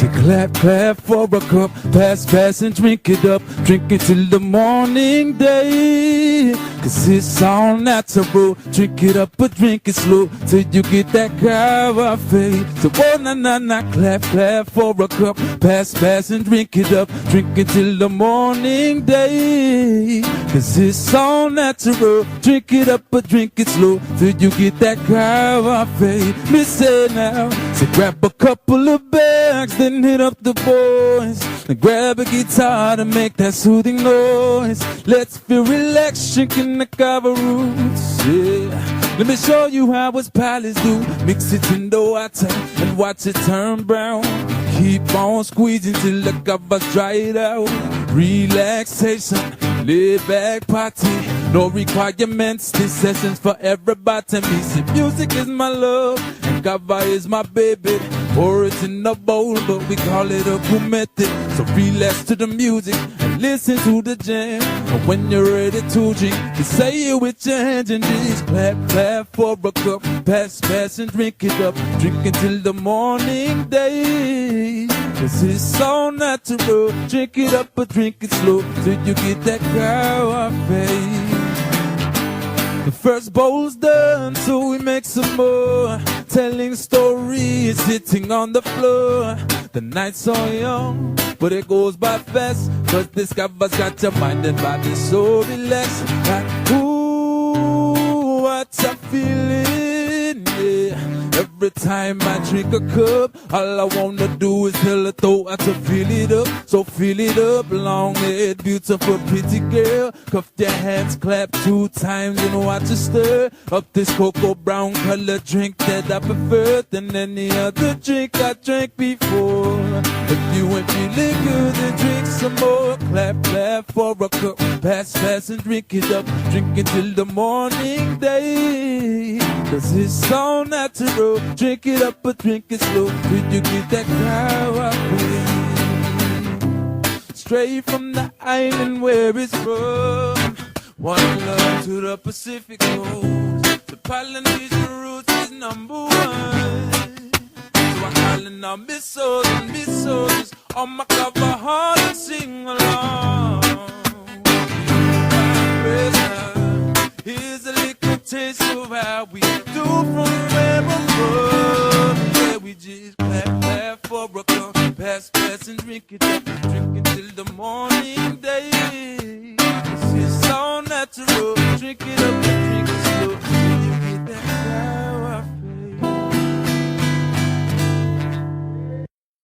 So clap, clap for a cup, pass, pass and drink it up. Drink it till the morning day. Cause it's all natural. Drink it up but drink it slow till you get that Kava fade. So oh na na na, clap, clap for a cup, pass, pass and drink it up. Drink it till the morning day. Cause it's all natural. Drink it up but drink it slow till you get that Kava fade. Me say now, so grab a couple of bags, then hit up the boys. Then grab a guitar to make that soothing noise. Let's feel relaxed, drinking the Kava roots, yeah. Let me show you how us pilots do. Mix it in the water and watch it turn brown. Keep on squeezing till the Kava's dried out. Relaxation, laid back party, no requirements. This session's for everybody. Music is my love and Kava is my baby. Pour it in a bowl, but we call it a cool method. So relax to the music and listen to the jam. And when you're ready to drink, you say it with your hands and just clap, clap for a cup. Pass, pass and drink it up. Drink until the morning day. Cause it's all natural. Drink it up but drink it slow till you get that Kava fade. The first bowl's done, so we make some more. Telling stories, sitting on the floor. The night's so young, but it goes by fast. Cause this Kava's got your mind and body so relaxed. Like, ooh, what a feeling, yeah. Every time I drink a cup, all I wanna do is tell a throat to fill it up. So fill it up, long-haired, beautiful, pretty girl. Cuff your hands, clap 2 times and watch it stir up this cocoa brown color drink that I prefer than any other drink I drank before. If you ain't feeling good, then drink some more. Clap, clap for a cup, pass, pass and drink it up. Drink it till the morning day. Cause it's all natural. Drink it up but drink it slow till you get that Kava fade. Straight from the island where it's from. One love to the Pacific coast. The Polynesian roots is number 1. So I'm calling on missiles and missiles on my Kava heart and sing along. Here's a little taste of how we do from where I'm from. Yeah, we just clap, clap for a cup, pass, pass and drink it up. Drink it till the morning day. This is all natural. Drink it up and drink